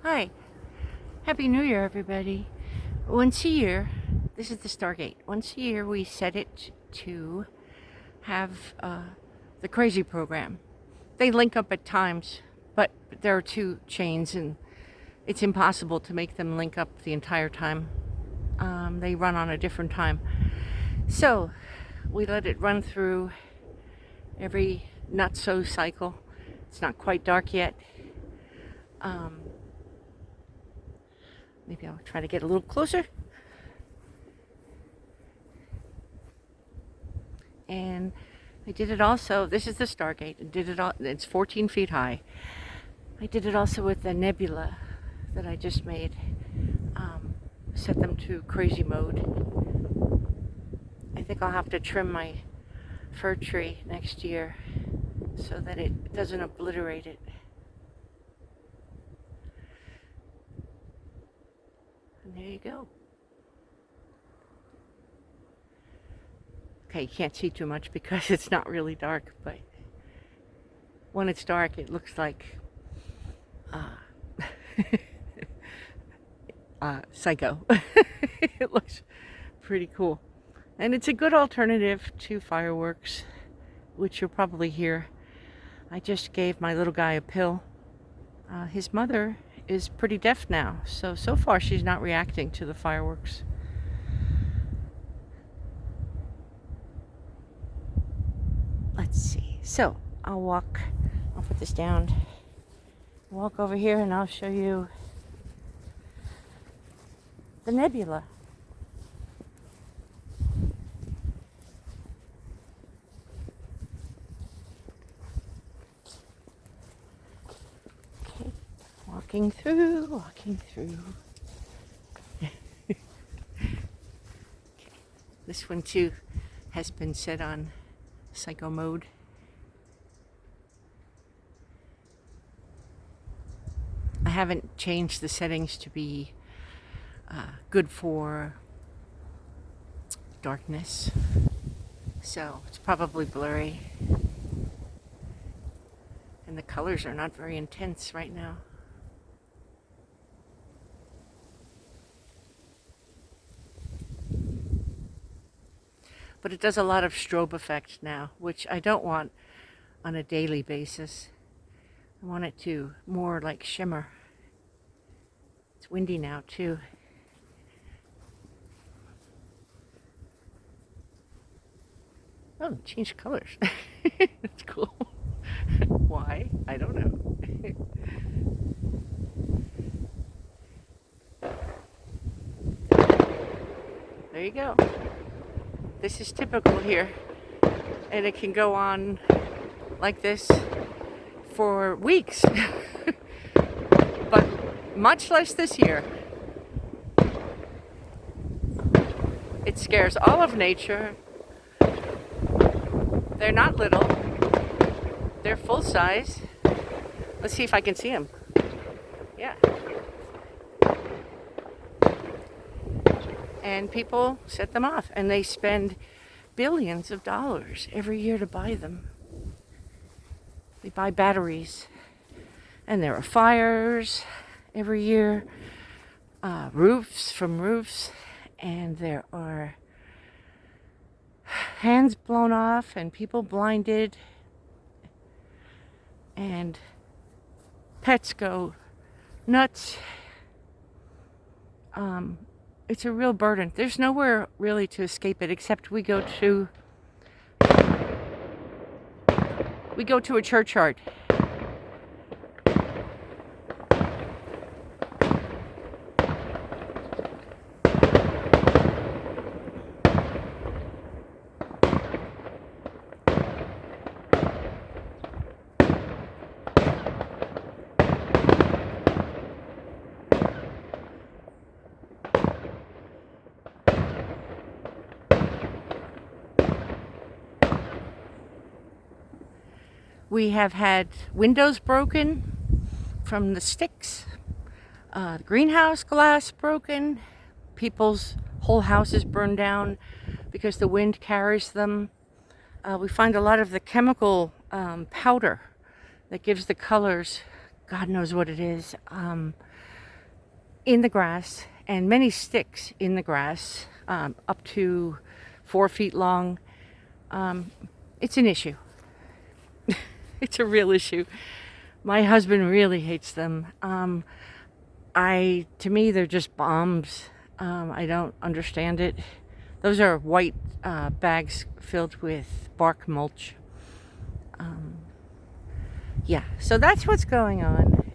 Hi, Happy New Year, everybody. Once a year, this is the Stargate. Once a year, we set it to have the crazy program. They link up at times, but there are two chains, and it's impossible to make them link up the entire time. They run on a different time. So we let it run through every not so cycle. It's not quite dark yet. Maybe I'll try to get a little closer. And I did it also, this is the Stargate. I did it all, it's 14 feet high. I did it also with the nebula that I just made. Set them to crazy mode. I think I'll have to trim my fir tree next year so that it doesn't obliterate it. And there you go. Okay, you can't see too much because it's not really dark, but when it's dark, it looks like Psycho. It looks pretty cool. And it's a good alternative to fireworks, which you'll probably hear. I just gave my little guy a pill. His mother is pretty deaf now, so far she's not reacting to the fireworks. Let's see. So I'll put this down, walk over here, and I'll show you the nebula. Okay, walking through. Okay. This one too has been set on psycho mode. I haven't changed the settings to be good for darkness, so it's probably blurry, and the colors are not very intense right now. But it does a lot of strobe effect now, which I don't want on a daily basis. I want it to more like shimmer. It's windy now too. Oh, it changed colors. That's cool. Why? I don't know. There you go. This is typical here. And it can go on like this for weeks. But much less this year. It scares all of nature. They're not little. They're full size. Let's see if I can see them. Yeah. And people set them off, and they spend billions of dollars every year to buy them. They buy batteries, and there are fires every year, roofs, and there are hands blown off and people blinded, and pets go nuts. It's a real burden. There's nowhere really to escape it except we go to a churchyard. We have had windows broken from the sticks, greenhouse glass broken, people's whole houses burned down because the wind carries them. We find a lot of the chemical powder that gives the colors. God knows what it is. in the grass, and many sticks in the grass, up to 4 feet long. It's an issue. It's a real issue. My husband really hates them. To me, they're just bombs. I don't understand it. Those are white bags filled with bark mulch. Yeah, so that's what's going on.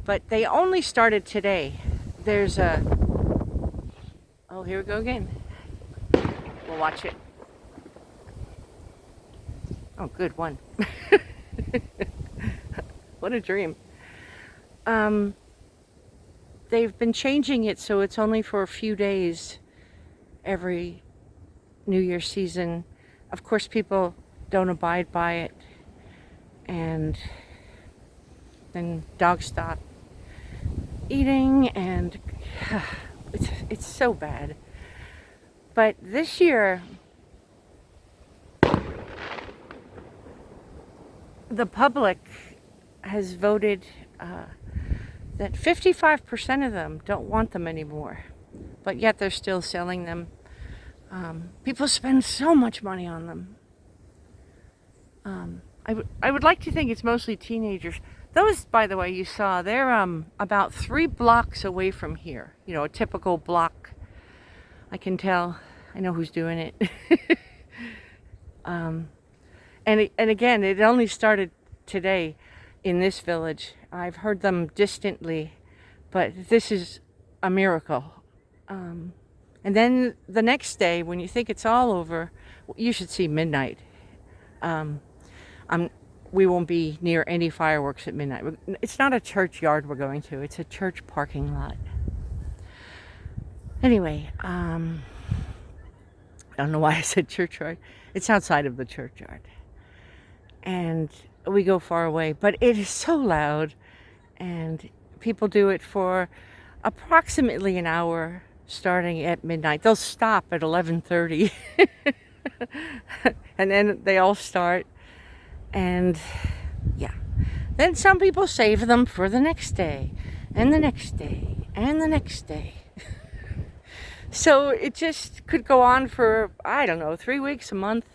But they only started today. There's a... Oh, here we go again. We'll watch it. Oh, good one. What a dream. They've been changing it so it's only for a few days every New Year's season. Of course, people don't abide by it, and then dogs stop eating, and it's so bad. But this year, the public has voted that 55% of them don't want them anymore, but yet they're still selling them. People spend so much money on them. I would like to think it's mostly teenagers. Those, by the way, you saw, they're about 3 blocks away from here. You know, a typical block. I can tell. I know who's doing it. And again, it only started today in this village. I've heard them distantly, but this is a miracle. And then the next day, when you think it's all over, you should see midnight. We won't be near any fireworks at midnight. It's not a churchyard we're going to. It's a church parking lot. Anyway, I don't know why I said churchyard. It's outside of the churchyard. And we go far away, but it is so loud, and people do it for approximately an hour starting at midnight. They'll stop at 11:30 and then they all start, and yeah, then some people save them for the next day and the next day and the next day. So it just could go on for, I don't know, 3 weeks, a month,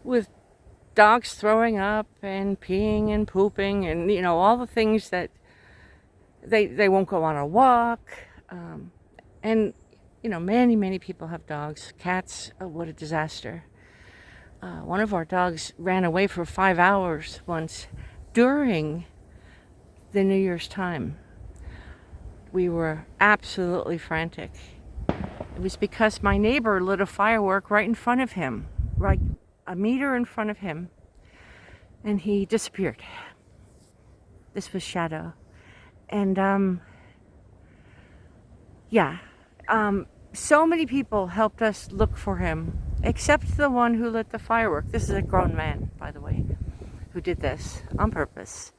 with dogs throwing up and peeing and pooping and, you know, all the things that they won't go on a walk. And, you know, many people have dogs. Cats, oh, what a disaster. One of our dogs ran away for 5 hours once during the New Year's time. We were absolutely frantic. It was because my neighbor lit a firework right in front of him, right a meter in front of him, and he disappeared. This was Shadow. And so many people helped us look for him, except the one who lit the firework. This is a grown man, by the way, who did this on purpose.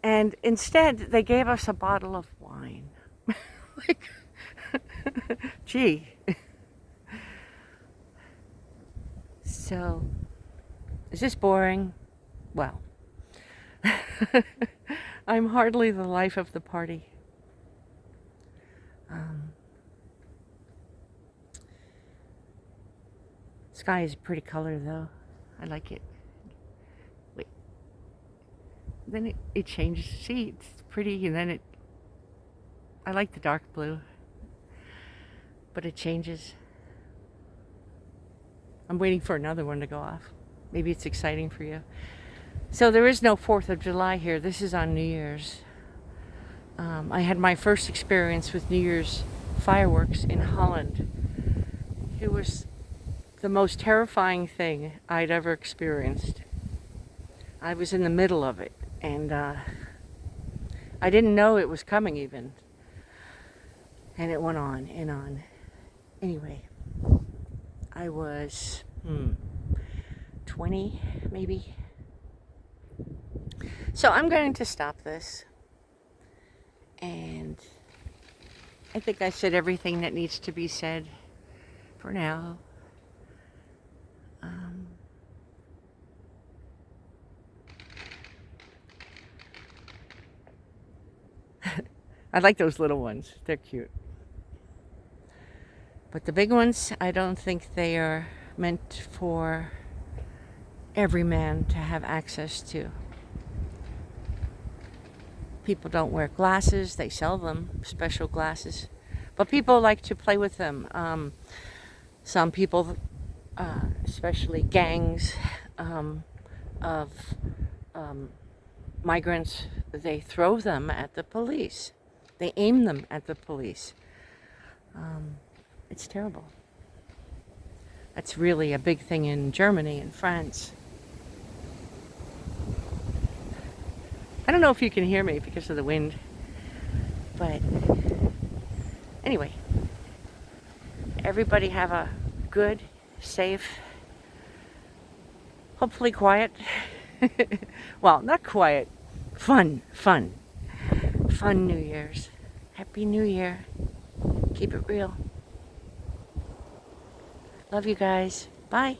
And instead, they gave us a bottle of wine. Like, gee. So, is this boring? Well, I'm hardly the life of the party. Sky is a pretty color, though. I like it. Wait. Then it changes. See, it's pretty, and then I like the dark blue, but it changes. I'm waiting for another one to go off. Maybe it's exciting for you. So there is no 4th of July here. This is on New Year's. I had my first experience with New Year's fireworks in Holland. It was the most terrifying thing I'd ever experienced. I was in the middle of it, and I didn't know it was coming even. And it went on and on. Anyway, I was 20 maybe. So I'm going to stop this, and I think I said everything that needs to be said for now. I like those little ones. They're cute. But the big ones, I don't think they are meant for every man to have access to. People don't wear glasses. They sell them, special glasses. But people like to play with them. Some people, especially gangs of migrants, they throw them at the police. They aim them at the police. It's terrible. That's really a big thing in Germany and France. I don't know if you can hear me because of the wind, but anyway, everybody have a good, safe, hopefully quiet, well, not quiet, fun New Year's. Happy New Year. Keep it real. Love you guys. Bye.